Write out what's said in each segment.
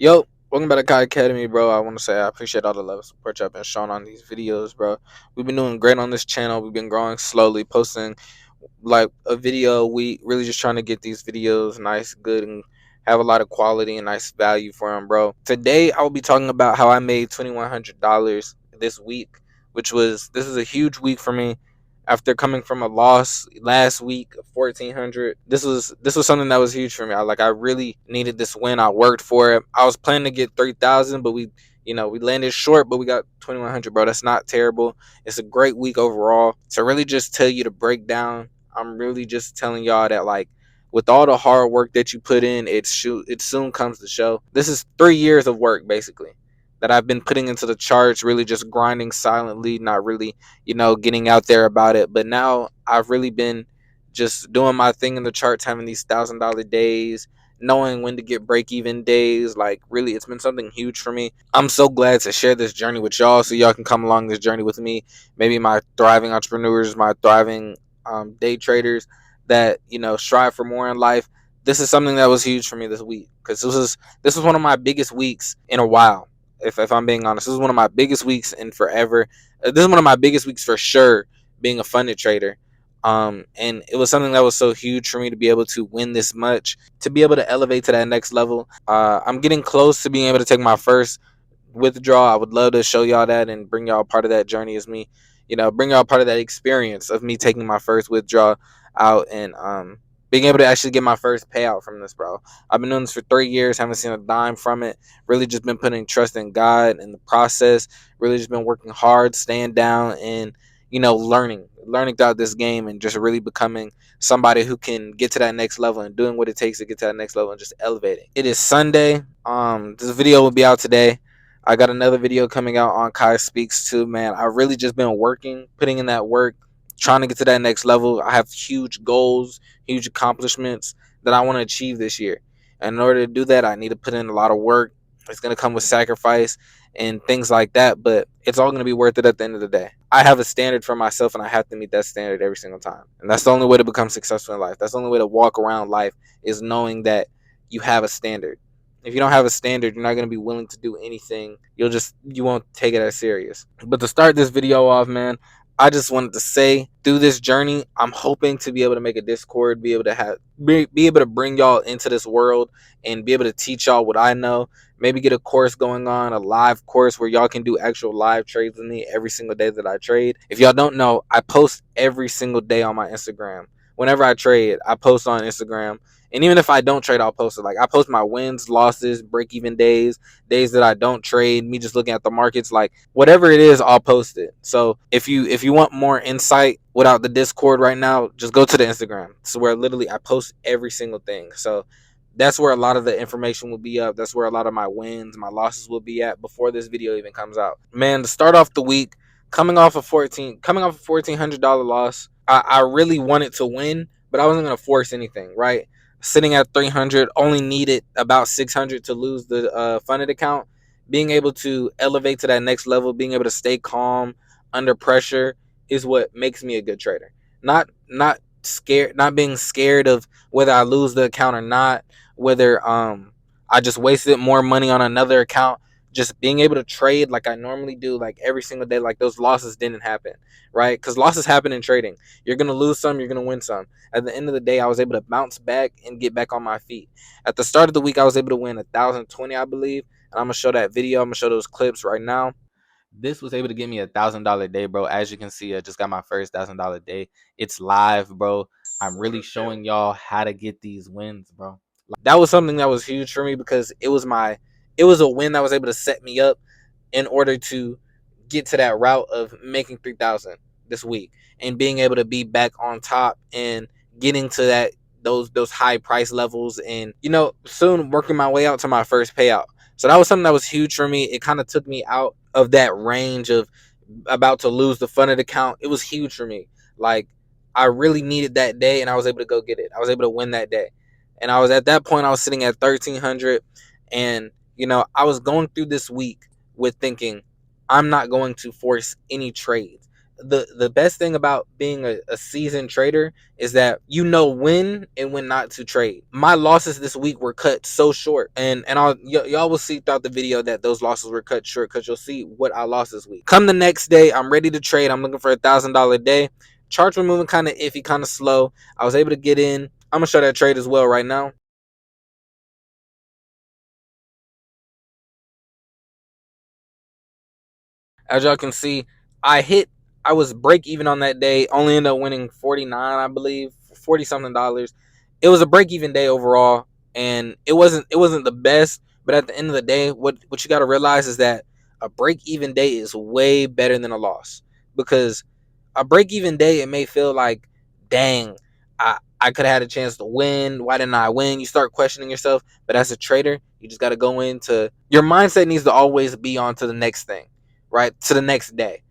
Yo, welcome back to Kai Academy, bro. I want to say I appreciate all the love and support y'all been showing on these videos, bro. We've been doing great on this channel. We've been growing slowly, posting like a video a week, really just trying to get these videos nice, good, and have a lot of quality and nice value for them, bro. Today, I will be talking about how I made $2,100 this week, this is a huge week for me. After coming from a loss last week of 1,400, this was something that was huge for me. I really needed this win. I worked for it. I was planning to get 3,000, but we landed short, but we got 2,100, bro. That's not terrible. It's a great week overall. So really, just tell you to break down. I'm really just telling y'all that with all the hard work that you put in, it soon comes to show. This is 3 years of work basically that I've been putting into the charts, really just grinding silently, not really, getting out there about it. But now I've really been just doing my thing in the charts, having these $1,000 days, knowing when to get break even days. Like, really, it's been something huge for me. I'm so glad to share this journey with y'all so y'all can come along this journey with me. Maybe my thriving entrepreneurs, my thriving day traders that, strive for more in life. This is something that was huge for me this week because this was one of my biggest weeks in a while. If I'm being honest, this is one of my biggest weeks in forever. This is one of my biggest weeks for sure, being a funded trader. And it was something that was so huge for me to be able to win this much, to be able to elevate to that next level. I'm getting close to being able to take my first withdraw. I would love to show y'all that and bring y'all part of that journey as me, bring y'all part of that experience of me taking my first withdraw out and being able to actually get my first payout from this, bro. I've been doing this for 3 years, haven't seen a dime from it. Really just been putting trust in God in the process. Really just been working hard, staying down, and learning throughout this game, and just really becoming somebody who can get to that next level and doing what it takes to get to that next level and just elevating. It is Sunday. This video will be out today. I got another video coming out on Kai Speaks too, man. I really just been working, putting in that work, trying to get to that next level. I have huge goals, huge accomplishments that I want to achieve this year. And in order to do that, I need to put in a lot of work. It's going to come with sacrifice and things like that, but it's all going to be worth it at the end of the day. I have a standard for myself, and I have to meet that standard every single time. And that's the only way to become successful in life. That's the only way to walk around life, is knowing that you have a standard. If you don't have a standard, you're not going to be willing to do anything. You won't take it as serious. But to start this video off, man, I just wanted to say, through this journey, I'm hoping to be able to make a Discord, be able to bring y'all into this world and be able to teach y'all what I know. Maybe get a course going on, a live course where y'all can do actual live trades with me every single day that I trade. If y'all don't know, I post every single day on my Instagram. Whenever I trade, I post on Instagram. And even if I don't trade, I'll post it. Like, I post my wins, losses, break even days, days that I don't trade, me just looking at the markets, like whatever it is, I'll post it. So if you want more insight without the Discord right now, just go to the Instagram. So where literally I post every single thing. So that's where a lot of the information will be up. That's where a lot of my wins, my losses will be at before this video even comes out. Man, to start off the week, coming off a $1,400 loss, I really wanted to win, but I wasn't gonna force anything, right? Sitting at 300, only needed about 600 to lose the funded account. Being able to elevate to that next level, being able to stay calm under pressure, is what makes me a good trader. Not scared, not being scared of whether I lose the account or not, whether I just wasted more money on another account. Just being able to trade like I normally do, like every single day, like those losses didn't happen, right? Because losses happen in trading. You're gonna lose some, you're gonna win some. At the end of the day, I was able to bounce back and get back on my feet. At the start of the week, I was able to win 1,020, I believe. And I'm gonna show that video. I'm gonna show those clips right now. This was able to give me $1,000 day, bro. As you can see, I just got my first $1,000 day. It's live, bro. I'm really showing y'all how to get these wins, bro. That was something that was huge for me because it was a win that was able to set me up in order to get to that route of making 3,000 this week and being able to be back on top and getting to those high price levels, and soon working my way out to my first payout. So that was something that was huge for me. It kind of took me out of that range of about to lose the funded account. It was huge for me. Like, I really needed that day, and I was able to go get it. I was able to win that day. And I was at that point, I was sitting at 1,300, and I was going through this week with thinking, I'm not going to force any trades. the best thing about being a seasoned trader is that you know when and when not to trade. My losses this week were cut so short, and y'all will see throughout the video that those losses were cut short because you'll see what I lost this week. Come the next day, I'm ready to trade. I'm looking for $1,000 a day. Charts were moving kind of iffy, kind of slow. I was able to get in. I'm gonna show that trade as well right now. As y'all can see, I was break even on that day, only ended up winning 49, I believe, 40 something dollars. It was a break even day overall, and it wasn't the best, but at the end of the day, what you got to realize is that a break even day is way better than a loss, because a break even day, it may feel like, dang, I could have had a chance to win. Why didn't I win? You start questioning yourself. But as a trader, you just got to go into your mindset needs to always be on to the next thing, right? To the next day.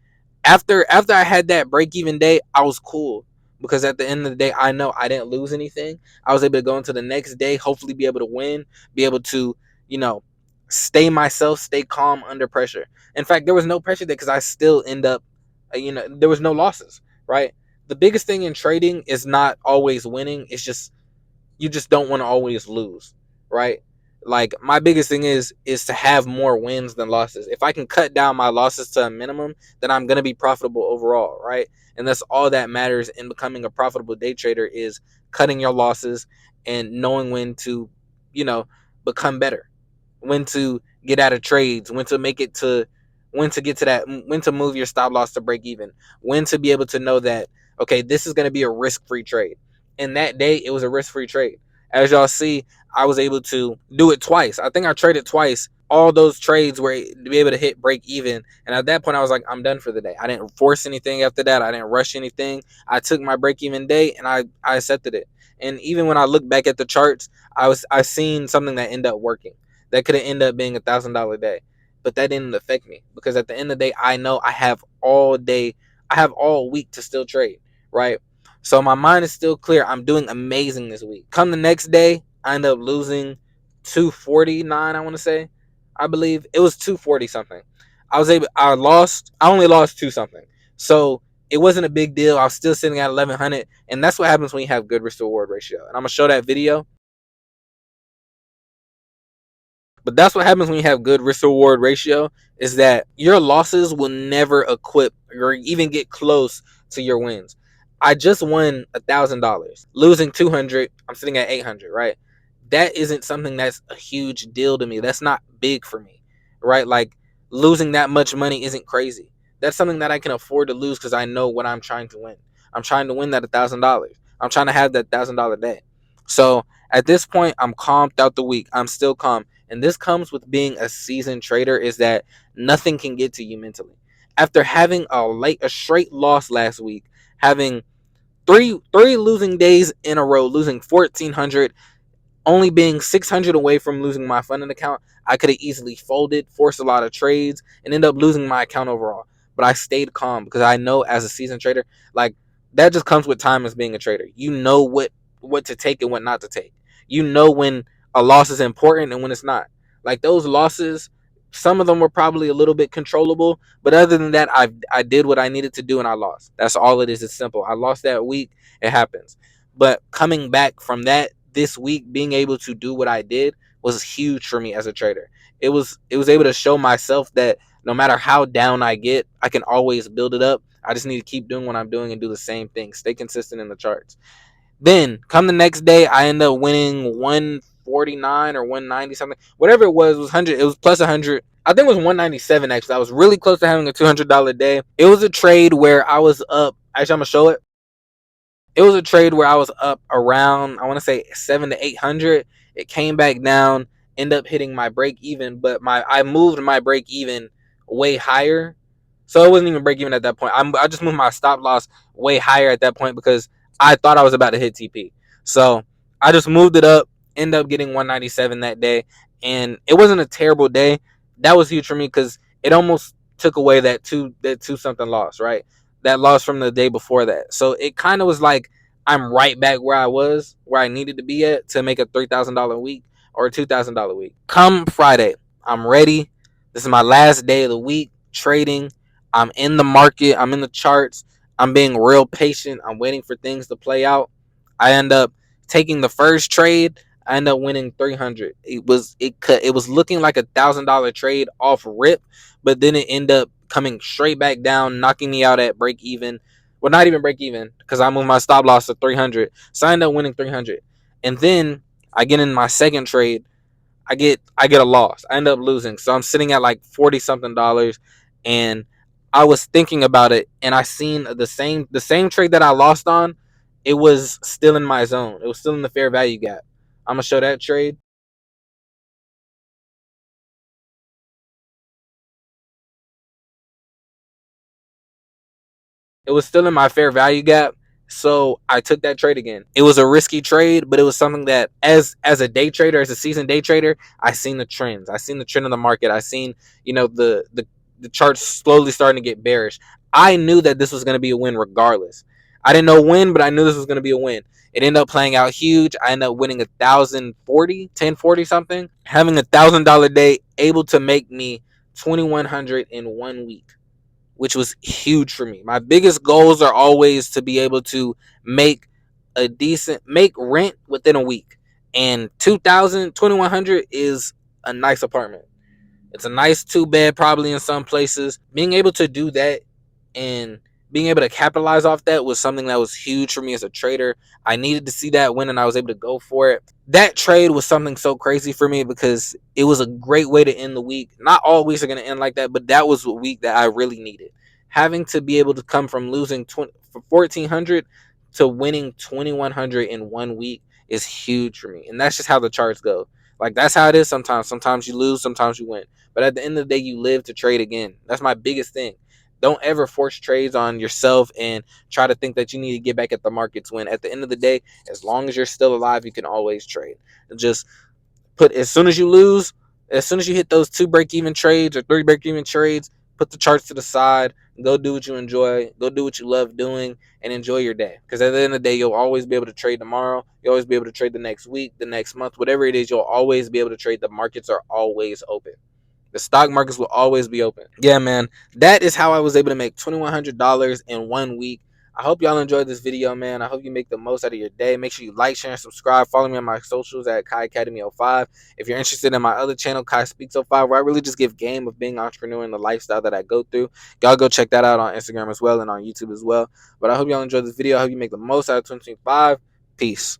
After I had that break even day, I was cool because at the end of the day, I know I didn't lose anything. I was able to go into the next day, hopefully be able to win, be able to, you know, stay myself, stay calm under pressure. In fact, there was no pressure there because I still end up, there was no losses, right? The biggest thing in trading is not always winning. It's just you just don't want to always lose, right? Like my biggest thing is to have more wins than losses. If I can cut down my losses to a minimum, then I'm gonna be profitable overall, right? And that's all that matters in becoming a profitable day trader is cutting your losses and knowing when to, you know, become better, when to get out of trades, when to get to that, when to move your stop loss to break even, when to be able to know that okay, this is gonna be a risk free trade. And that day, it was a risk free trade. As y'all see, I was able to do it twice. I think I traded twice. All those trades were to be able to hit break even. And at that point, I was like, I'm done for the day. I didn't force anything after that. I didn't rush anything. I took my break even day and I accepted it. And even when I look back at the charts, I seen something that ended up working. That could have ended up being $1,000 day. But that didn't affect me because at the end of the day, I know I have all day, I have all week to still trade, right? So my mind is still clear. I'm doing amazing this week. Come the next day, I end up losing 249, I want to say. I believe it was 240 something. I only lost two something. So it wasn't a big deal. I was still sitting at 1100, and that's what happens when you have good risk to reward ratio. And I'm going to show that video. But that's what happens when you have good risk to reward ratio is that your losses will never equip or even get close to your wins. I just won $1,000, losing 200. I'm sitting at 800, right? That isn't something that's a huge deal to me. That's not big for me, right? Like losing that much money isn't crazy. That's something that I can afford to lose because I know what I'm trying to win. I'm trying to win that $1,000. I'm trying to have that $1,000 day. So at this point, I'm calm throughout the week. I'm still calm. And this comes with being a seasoned trader is that nothing can get to you mentally. After having a straight loss last week, having three losing days in a row, losing 1,400, only being 600 away from losing my funding account, I could have easily folded, forced a lot of trades, and end up losing my account overall. But I stayed calm because I know as a seasoned trader, like that just comes with time as being a trader. You know what to take and what not to take. You know when a loss is important and when it's not. Like those losses, some of them were probably a little bit controllable, but other than that, I did what I needed to do and I lost. That's all it is. It's simple. I lost that week. It happens. But coming back from that this week, being able to do what I did was huge for me as a trader. It was able to show myself that no matter how down I get, I can always build it up. I just need to keep doing what I'm doing and do the same thing. Stay consistent in the charts. Then come the next day, I end up winning 149 or 190 something. Whatever it was 100. It was plus 100. I think it was 197 actually. I was really close to having a $200 day. It was a trade where I was up. Actually, I'm gonna show it. It was a trade where I was up around, I want to say 700 to 800. It came back down, end up hitting my break even, but I moved my break even way higher. So it wasn't even break even at that point. I just moved my stop loss way higher at that point because I thought I was about to hit TP. So I just moved it up, end up getting 197 that day. And it wasn't a terrible day. That was huge for me because it almost took away that two something loss, right? That loss from the day before that. So it kind of was like I'm right back where I was, where I needed to be at to make a $3,000 week or a $2,000 week. Come Friday, I'm ready. This is my last day of the week trading. I'm in the market, I'm in the charts, I'm being real patient, I'm waiting for things to play out. I end up taking the first trade. I end up winning 300. It was looking like $1,000 trade off rip, but then it ended up coming straight back down, knocking me out at break even. Well, not even break even because I moved my stop loss to 300. So I end up winning 300. And then I get in my second trade. I get a loss. I end up losing. So I'm sitting at like 40 something dollars, and I was thinking about it, and I seen the same trade that I lost on. It was still in my zone. It was still in the fair value gap. I'm gonna show that trade. It was still in my fair value gap. So I took that trade again. It was a risky trade, but it was something that as a day trader, as a seasoned day trader, I seen the trends. I seen the trend of the market. I seen, the charts slowly starting to get bearish. I knew that this was gonna be a win regardless. I didn't know when, but I knew this was gonna be a win. It ended up playing out huge. I ended up winning 1,040, 1040 something. Having $1,000 day, able to make me 2,100 in 1 week, which was huge for me. My biggest goals are always to be able to make make rent within a week. And 2,000, 2,100 is a nice apartment. It's a nice two bed, probably in some places. Being able to do that and being able to capitalize off that was something that was huge for me as a trader. I needed to see that win, and I was able to go for it. That trade was something so crazy for me because it was a great way to end the week. Not all weeks are going to end like that, but that was a week that I really needed. Having to be able to come from losing 1,400 to winning 2,100 in 1 week is huge for me. And that's just how the charts go. Like, that's how it is sometimes. Sometimes you lose, sometimes you win. But at the end of the day, you live to trade again. That's my biggest thing. Don't ever force trades on yourself and try to think that you need to get back at the markets when at the end of the day, as long as you're still alive, you can always trade. Just put as soon as you lose, as soon as you hit those 2 break even trades or 3 break even trades, put the charts to the side, go do what you enjoy, go do what you love doing, and enjoy your day. Because at the end of the day, you'll always be able to trade tomorrow. You'll always be able to trade the next week, the next month, whatever it is, you'll always be able to trade. The markets are always open. The stock markets will always be open. Yeah, man. That is how I was able to make $2,100 in 1 week. I hope y'all enjoyed this video, man. I hope you make the most out of your day. Make sure you like, share, and subscribe. Follow me on my socials at Kai Academy 05. If you're interested in my other channel, Kai Speaks 05, where I really just give game of being an entrepreneur and the lifestyle that I go through. Y'all go check that out on Instagram as well and on YouTube as well. But I hope y'all enjoyed this video. I hope you make the most out of 2025. Peace.